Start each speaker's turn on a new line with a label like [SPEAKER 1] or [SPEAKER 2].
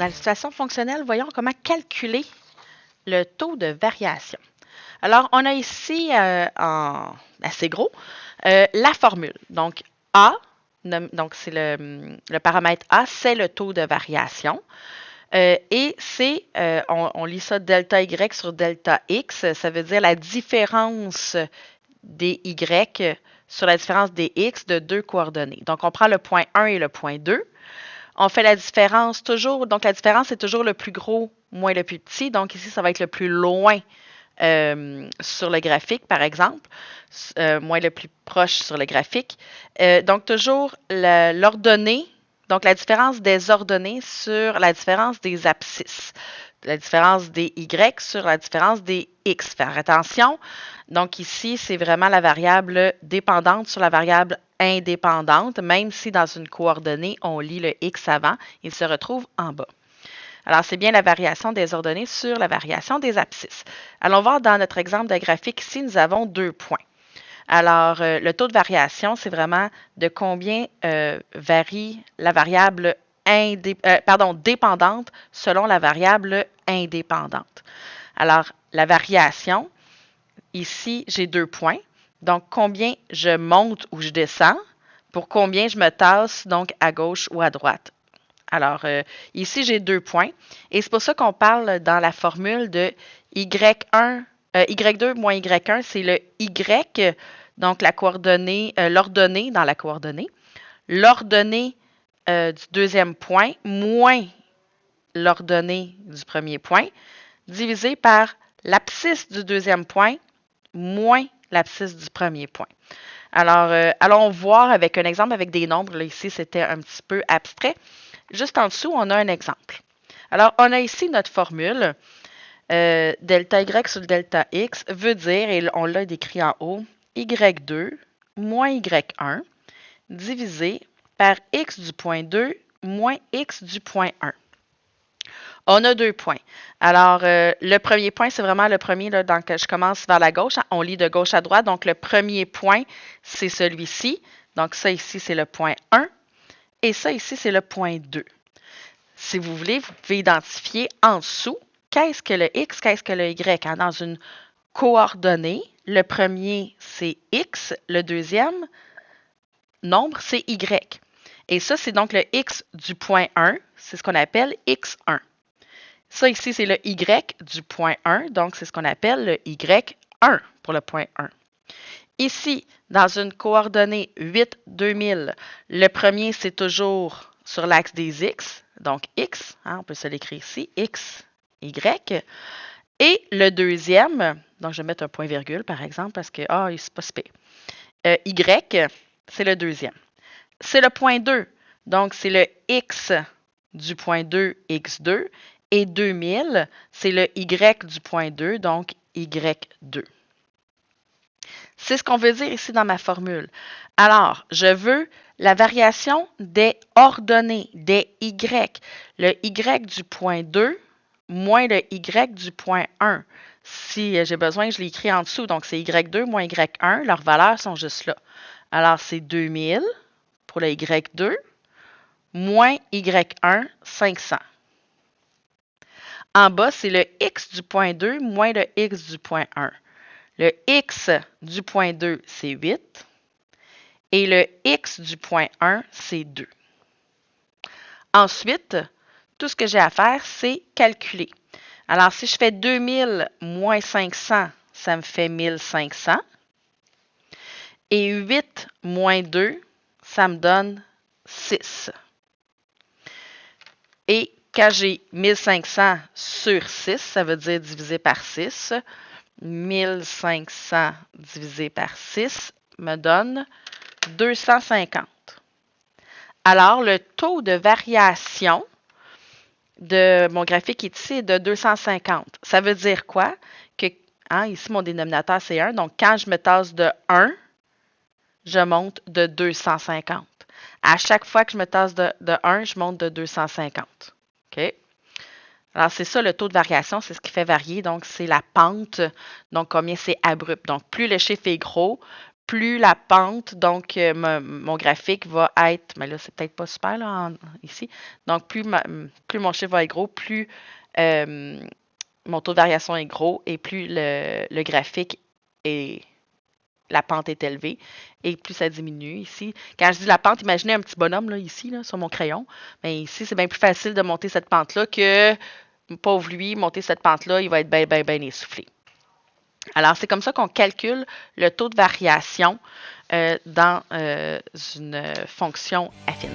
[SPEAKER 1] Dans la situation fonctionnelle, voyons comment calculer le taux de variation. Alors, on a ici, en assez gros, la formule. Donc, A, donc c'est le paramètre A, c'est le taux de variation. Et c'est, on lit ça delta Y sur delta X, ça veut dire la différence des Y sur la différence des X de deux coordonnées. Donc, on prend le point 1 et le point 2. On fait la différence toujours, donc la différence est toujours le plus gros moins le plus petit. Donc ici, ça va être le plus loin sur le graphique, par exemple, moins le plus proche sur le graphique. Donc toujours l'ordonnée, donc la différence des ordonnées sur la différence des abscisses. La différence des Y sur la différence des X. Faire attention. Donc ici, c'est vraiment la variable dépendante sur la variable indépendante, même si dans une coordonnée, on lit le X avant, il se retrouve en bas. Alors, c'est bien la variation des ordonnées sur la variation des abscisses. Allons voir dans notre exemple de graphique ici, nous avons 2 points. Alors, le taux de variation, c'est vraiment de combien varie la variable dépendante selon la variable indépendante. Alors, la variation, ici, j'ai 2 points. Donc, combien je monte ou je descends pour combien je me tasse donc à gauche ou à droite. Alors, ici, j'ai 2 points. Et c'est pour ça qu'on parle dans la formule de Y1, Y2 moins Y1, c'est le Y, donc la coordonnée, l'ordonnée dans la coordonnée, l'ordonnée du deuxième point moins l'ordonnée du premier point, divisé par l'abscisse du deuxième point moins l'abscisse du premier point. Alors, allons voir avec un exemple avec des nombres. Là, ici, c'était un petit peu abstrait. Juste en dessous, on a un exemple. Alors, on a ici notre formule. Delta Y sur delta X veut dire, et on l'a décrit en haut, Y2 moins Y1 divisé par X du point 2 moins X du point 1. On a 2 points. Alors, le premier point, c'est vraiment le premier, là, donc je commence vers la gauche. On lit de gauche à droite. Donc, le premier point, c'est celui-ci. Donc, ça ici, c'est le point 1. Et ça ici, c'est le point 2. Si vous voulez, vous pouvez identifier en dessous qu'est-ce que le X, qu'est-ce que le Y. Hein? Dans une coordonnée, le premier, c'est X. Le deuxième nombre, c'est Y. Et ça, c'est donc le X du point 1. C'est ce qu'on appelle X1. Ça ici, c'est le Y du point 1, donc c'est ce qu'on appelle le Y1 pour le point 1. Ici, dans une coordonnée 8, 2000, le premier, c'est toujours sur l'axe des X, donc X, hein, on peut se l'écrire ici, X, Y. Et le deuxième, donc je vais mettre un point-virgule par exemple, parce que, c'est pas super. Y, c'est le deuxième. C'est le point 2, donc c'est le X du point 2, X2. Et 2000, c'est le Y du point 2, donc Y2. C'est ce qu'on veut dire ici dans ma formule. Alors, je veux la variation des ordonnées, des Y. Le Y du point 2 moins le Y du point 1. Si j'ai besoin, je l'écris en dessous. Donc, c'est Y2 moins Y1. Leurs valeurs sont juste là. Alors, c'est 2000 pour le Y2 moins Y1, 500. En bas, c'est le X du point 2 moins le X du point 1. Le X du point 2, c'est 8. Et le X du point 1, c'est 2. Ensuite, tout ce que j'ai à faire, c'est calculer. Alors, si je fais 2000 moins 500, ça me fait 1500. Et 8 moins 2, ça me donne 6. Et quand j'ai 1500 sur 6, ça veut dire divisé par 6. 1500 divisé par 6 me donne 250. Alors, le taux de variation de mon graphique ici est de 250. Ça veut dire quoi? Que, ici, mon dénominateur, c'est 1. Donc, quand je me tasse de 1, je monte de 250. À chaque fois que je me tasse de 1, je monte de 250. OK? Alors, c'est ça le taux de variation, c'est ce qui fait varier. Donc, c'est la pente. Donc, combien c'est abrupt. Donc, plus le chiffre est gros, plus la pente, donc mon graphique va être, mais là, c'est peut-être pas super là, ici. Donc, plus mon chiffre va être gros, plus mon taux de variation est gros et plus le graphique est la pente est élevée et plus ça diminue ici. Quand je dis la pente, imaginez un petit bonhomme là, ici là, sur mon crayon. Mais ici, c'est bien plus facile de monter cette pente-là que, pauvre lui, monter cette pente-là, il va être bien, bien, bien essoufflé. Alors, c'est comme ça qu'on calcule le taux de variation dans une fonction affine.